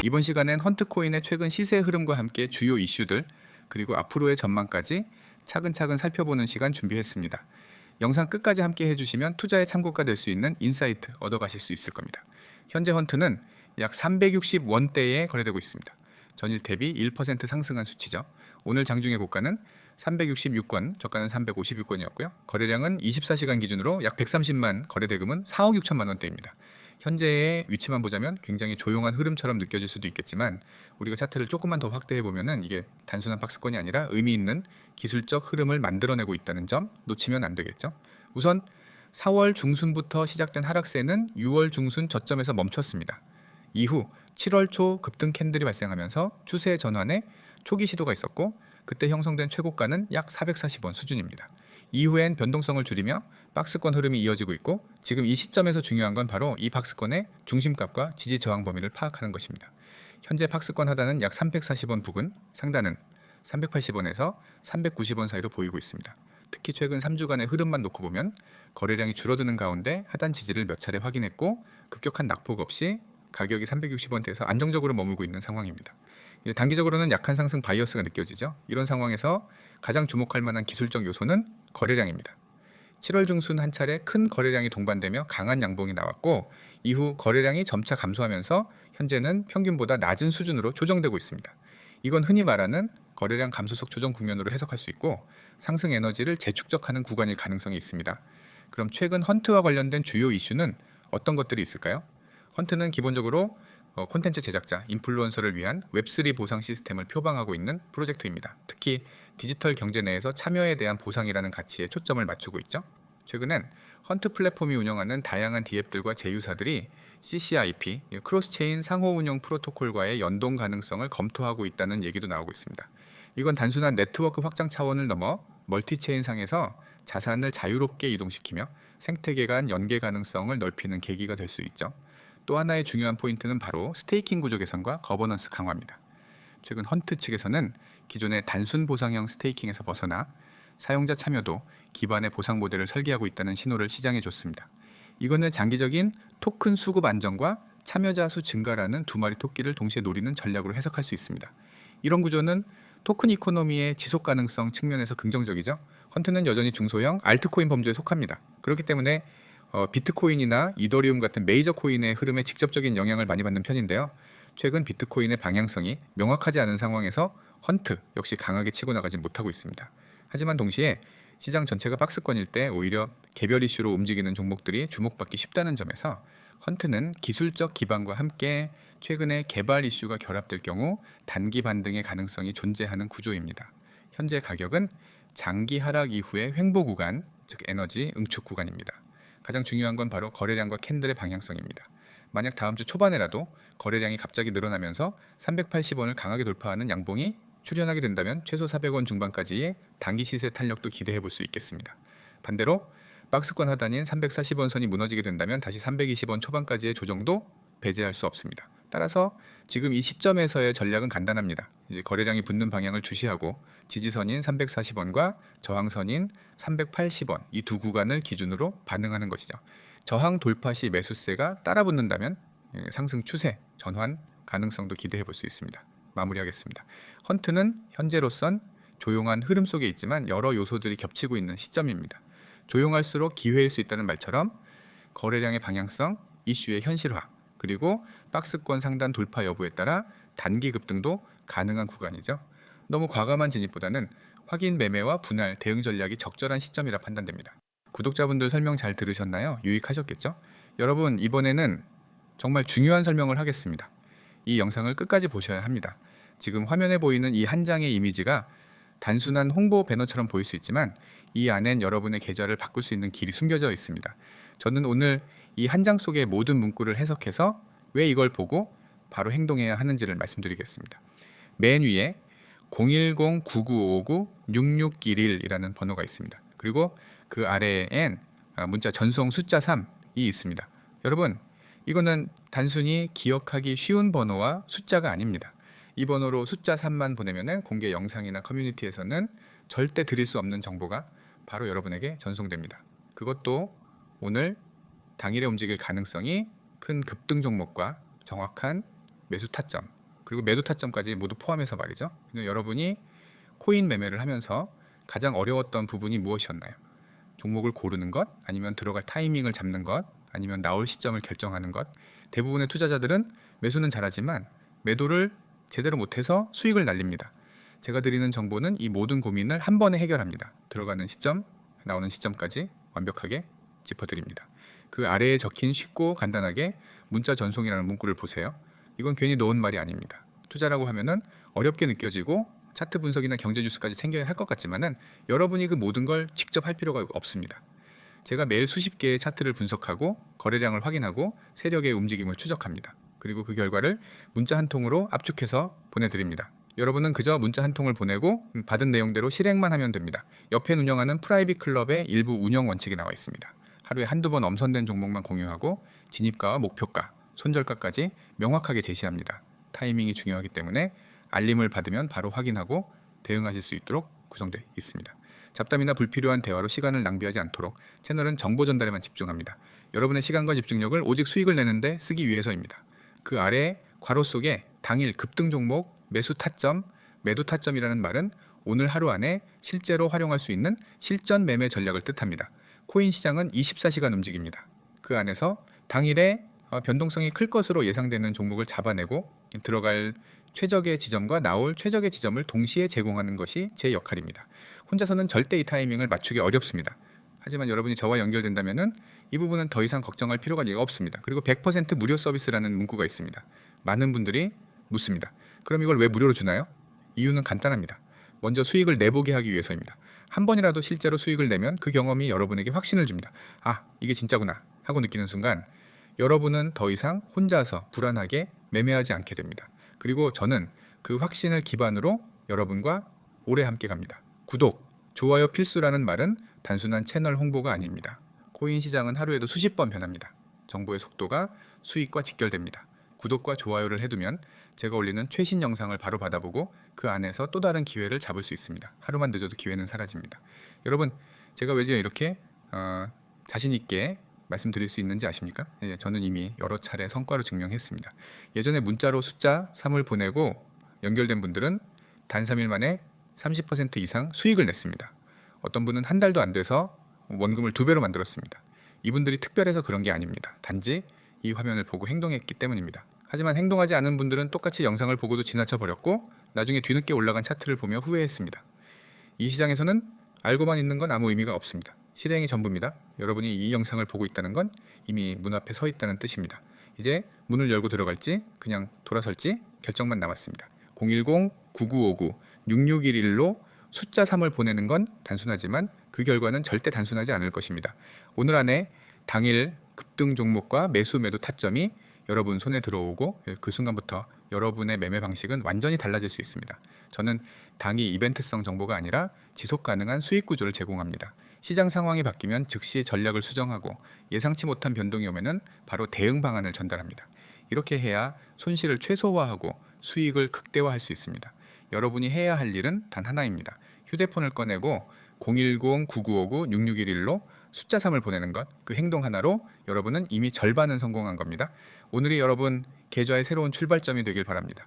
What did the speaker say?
이번 시간엔 헌트코인의 최근 시세 흐름과 함께 주요 이슈들 그리고 앞으로의 전망까지 차근차근 살펴보는 시간 준비했습니다. 영상 끝까지 함께 해주시면 투자에 참고가 될 수 있는 인사이트 얻어가실 수 있을 겁니다. 현재 헌트는 약 360원대에 거래되고 있습니다. 전일 대비 1% 상승한 수치죠. 오늘 장중의 고가는 366원, 저가는 356원이었고요. 거래량은 24시간 기준으로 약 130만, 거래 대금은 4억 6천만 원대입니다. 현재의 위치만 보자면 굉장히 조용한 흐름처럼 느껴질 수도 있겠지만 우리가 차트를 조금만 더 확대해 보면은 이게 단순한 박스권이 아니라 의미 있는 기술적 흐름을 만들어내고 있다는 점 놓치면 안 되겠죠. 우선 4월 중순부터 시작된 하락세는 6월 중순 저점에서 멈췄습니다. 이후 7월 초 급등 캔들이 발생하면서 추세 전환에 초기 시도가 있었고 그때 형성된 최고가는 약 440원 수준입니다. 이후엔 변동성을 줄이며 박스권 흐름이 이어지고 있고 지금 이 시점에서 중요한 건 바로 이 박스권의 중심값과 지지 저항 범위를 파악하는 것입니다. 현재 박스권 하단은 약 340원 부근, 상단은 380원에서 390원 사이로 보이고 있습니다. 특히 최근 3주간의 흐름만 놓고 보면 거래량이 줄어드는 가운데 하단 지지를 몇 차례 확인했고 급격한 낙폭 없이 가격이 360원대에서 안정적으로 머물고 있는 상황입니다. 단기적으로는 약한 상승 바이어스가 느껴지죠. 이런 상황에서 가장 주목할 만한 기술적 요소는 거래량입니다. 7월 중순 한 차례 큰 거래량이 동반되며 강한 양봉이 나왔고 이후 거래량이 점차 감소하면서 현재는 평균보다 낮은 수준으로 조정되고 있습니다. 이건 흔히 말하는 거래량 감소속 조정 국면으로 해석할 수 있고 상승 에너지를 재축적하는 구간일 가능성이 있습니다. 그럼 최근 헌트와 관련된 주요 이슈는 어떤 것들이 있을까요? 헌트는 기본적으로 콘텐츠 제작자, 인플루언서를 위한 웹3 보상 시스템을 표방하고 있는 프로젝트입니다. 특히 디지털 경제 내에서 참여에 대한 보상이라는 가치에 초점을 맞추고 있죠. 최근엔 헌트 플랫폼이 운영하는 다양한 D앱들과 제휴사들이 CCIP, 크로스체인 상호 운영 프로토콜과의 연동 가능성을 검토하고 있다는 얘기도 나오고 있습니다. 이건 단순한 네트워크 확장 차원을 넘어 멀티체인 상에서 자산을 자유롭게 이동시키며 생태계 간 연계 가능성을 넓히는 계기가 될 수 있죠. 또 하나의 중요한 포인트는 바로 스테이킹 구조 개선과 거버넌스 강화입니다. 최근 헌트 측에서는 기존의 단순 보상형 스테이킹에서 벗어나 사용자 참여도 기반의 보상 모델을 설계하고 있다는 신호를 시장에 줬습니다. 이거는 장기적인 토큰 수급 안정과 참여자 수 증가라는 두 마리 토끼를 동시에 노리는 전략으로 해석할 수 있습니다. 이런 구조는 토큰 이코노미의 지속 가능성 측면에서 긍정적이죠. 헌트는 여전히 중소형 알트코인 범주에 속합니다. 그렇기 때문에 비트코인이나 이더리움 같은 메이저 코인의 흐름에 직접적인 영향을 많이 받는 편인데요. 최근 비트코인의 방향성이 명확하지 않은 상황에서 헌트 역시 강하게 치고 나가지 못하고 있습니다. 하지만 동시에 시장 전체가 박스권일 때 오히려 개별 이슈로 움직이는 종목들이 주목받기 쉽다는 점에서 헌트는 기술적 기반과 함께 최근에 개발 이슈가 결합될 경우 단기 반등의 가능성이 존재하는 구조입니다. 현재 가격은 장기 하락 이후의 횡보 구간, 즉 에너지 응축 구간입니다. 가장 중요한 건 바로 거래량과 캔들의 방향성입니다. 만약 다음 주 초반에라도 거래량이 갑자기 늘어나면서 380원을 강하게 돌파하는 양봉이 출현하게 된다면 최소 400원 중반까지의 단기 시세 탄력도 기대해 볼 수 있겠습니다. 반대로 박스권 하단인 340원 선이 무너지게 된다면 다시 320원 초반까지의 조정도 배제할 수 없습니다. 따라서 지금 이 시점에서의 전략은 간단합니다. 이제 거래량이 붙는 방향을 주시하고 지지선인 340원과 저항선인 380원 이 두 구간을 기준으로 반응하는 것이죠. 저항 돌파 시 매수세가 따라붙는다면 상승 추세 전환 가능성도 기대해 볼 수 있습니다. 마무리하겠습니다. 헌트는 현재로선 조용한 흐름 속에 있지만 여러 요소들이 겹치고 있는 시점입니다. 조용할수록 기회일 수 있다는 말처럼 거래량의 방향성, 이슈의 현실화, 그리고 박스권 상단 돌파 여부에 따라 단기 급등도 가능한 구간이죠. 너무 과감한 진입보다는 확인 매매와 분할, 대응 전략이 적절한 시점이라 판단됩니다. 구독자분들 설명 잘 들으셨나요? 유익하셨겠죠? 여러분, 이번에는 정말 중요한 설명을 하겠습니다. 이 영상을 끝까지 보셔야 합니다. 지금 화면에 보이는 이 한 장의 이미지가 단순한 홍보 배너처럼 보일 수 있지만 이 안엔 여러분의 계좌를 바꿀 수 있는 길이 숨겨져 있습니다. 저는 오늘 이 한 장 속의 모든 문구를 해석해서 왜 이걸 보고 바로 행동해야 하는지를 말씀드리겠습니다. 맨 위에 010-9959-6611이라는 번호가 있습니다. 그리고 그 아래엔 문자 전송 숫자 3이 있습니다. 여러분, 이거는 단순히 기억하기 쉬운 번호와 숫자가 아닙니다. 이 번호로 숫자 3만 보내면 공개 영상이나 커뮤니티에서는 절대 드릴 수 없는 정보가 바로 여러분에게 전송됩니다. 그것도 오늘 당일에 움직일 가능성이 큰 급등 종목과 정확한 매수 타점, 그리고 매도 타점까지 모두 포함해서 말이죠. 여러분이 코인 매매를 하면서 가장 어려웠던 부분이 무엇이었나요? 종목을 고르는 것, 아니면 들어갈 타이밍을 잡는 것, 아니면 나올 시점을 결정하는 것. 대부분의 투자자들은 매수는 잘하지만 매도를 제대로 못해서 수익을 날립니다. 제가 드리는 정보는 이 모든 고민을 한 번에 해결합니다. 들어가는 시점, 나오는 시점까지 완벽하게 짚어드립니다. 그 아래에 적힌 쉽고 간단하게 문자 전송이라는 문구를 보세요. 이건 괜히 넣은 말이 아닙니다. 투자라고 하면은 어렵게 느껴지고 차트 분석이나 경제 뉴스까지 챙겨야 할 것 같지만은 여러분이 그 모든 걸 직접 할 필요가 없습니다. 제가 매일 수십 개의 차트를 분석하고 거래량을 확인하고 세력의 움직임을 추적합니다. 그리고 그 결과를 문자 한 통으로 압축해서 보내드립니다. 여러분은 그저 문자 한 통을 보내고 받은 내용대로 실행만 하면 됩니다. 옆에 운영하는 프라이빗 클럽의 일부 운영 원칙이 나와 있습니다. 하루에 한두 번 엄선된 종목만 공유하고 진입가와 목표가, 손절가까지 명확하게 제시합니다. 타이밍이 중요하기 때문에 알림을 받으면 바로 확인하고 대응하실 수 있도록 구성되어 있습니다. 잡담이나 불필요한 대화로 시간을 낭비하지 않도록 채널은 정보 전달에만 집중합니다. 여러분의 시간과 집중력을 오직 수익을 내는데 쓰기 위해서입니다. 그 아래 괄호 속에 당일 급등 종목, 매수 타점, 매도 타점이라는 말은 오늘 하루 안에 실제로 활용할 수 있는 실전 매매 전략을 뜻합니다. 코인 시장은 24시간 움직입니다. 그 안에서 당일에 변동성이 클 것으로 예상되는 종목을 잡아내고 들어갈 최적의 지점과 나올 최적의 지점을 동시에 제공하는 것이 제 역할입니다. 혼자서는 절대 이 타이밍을 맞추기 어렵습니다. 하지만 여러분이 저와 연결된다면 이 부분은 더 이상 걱정할 필요가 없습니다. 그리고 100% 무료 서비스라는 문구가 있습니다. 많은 분들이 묻습니다. 그럼 이걸 왜 무료로 주나요? 이유는 간단합니다. 먼저 수익을 내보게 하기 위해서입니다. 한 번이라도 실제로 수익을 내면 그 경험이 여러분에게 확신을 줍니다. 아, 이게 진짜구나 하고 느끼는 순간 여러분은 더 이상 혼자서 불안하게 매매하지 않게 됩니다. 그리고 저는 그 확신을 기반으로 여러분과 오래 함께 갑니다. 구독, 좋아요 필수라는 말은 단순한 채널 홍보가 아닙니다. 코인 시장은 하루에도 수십 번 변합니다. 정보의 속도가 수익과 직결됩니다. 구독과 좋아요를 해두면 제가 올리는 최신 영상을 바로 받아보고 그 안에서 또 다른 기회를 잡을 수 있습니다. 하루만 늦어도 기회는 사라집니다. 여러분, 제가 왜 이렇게 자신 있게 말씀드릴 수 있는지 아십니까? 저는 이미 여러 차례 성과로 증명했습니다. 예전에 문자로 숫자 3을 보내고 연결된 분들은 단 3일 만에 30% 이상 수익을 냈습니다. 어떤 분은 한 달도 안 돼서 원금을 2배로 만들었습니다. 이분들이 특별해서 그런 게 아닙니다. 단지 이 화면을 보고 행동했기 때문입니다. 하지만 행동하지 않은 분들은 똑같이 영상을 보고도 지나쳐 버렸고 나중에 뒤늦게 올라간 차트를 보며 후회했습니다. 이 시장에서는 알고만 있는 건 아무 의미가 없습니다. 실행이 전부입니다. 여러분이 이 영상을 보고 있다는 건 이미 문 앞에 서 있다는 뜻입니다. 이제 문을 열고 들어갈지 그냥 돌아설지 결정만 남았습니다. 010-9959-6611로 숫자 3을 보내는 건 단순하지만 그 결과는 절대 단순하지 않을 것입니다. 오늘 안에 당일 급등 종목과 매수 매도 타점이 여러분 손에 들어오고 그 순간부터 여러분의 매매 방식은 완전히 달라질 수 있습니다. 저는 당일 이벤트성 정보가 아니라 지속 가능한 수익 구조를 제공합니다. 시장 상황이 바뀌면 즉시 전략을 수정하고 예상치 못한 변동이 오면은 바로 대응 방안을 전달합니다. 이렇게 해야 손실을 최소화하고 수익을 극대화할 수 있습니다. 여러분이 해야 할 일은 단 하나입니다. 휴대폰을 꺼내고 010-9959-6611로 숫자 3을 보내는 것, 그 행동 하나로 여러분은 이미 절반은 성공한 겁니다. 오늘이 여러분 계좌의 새로운 출발점이 되길 바랍니다.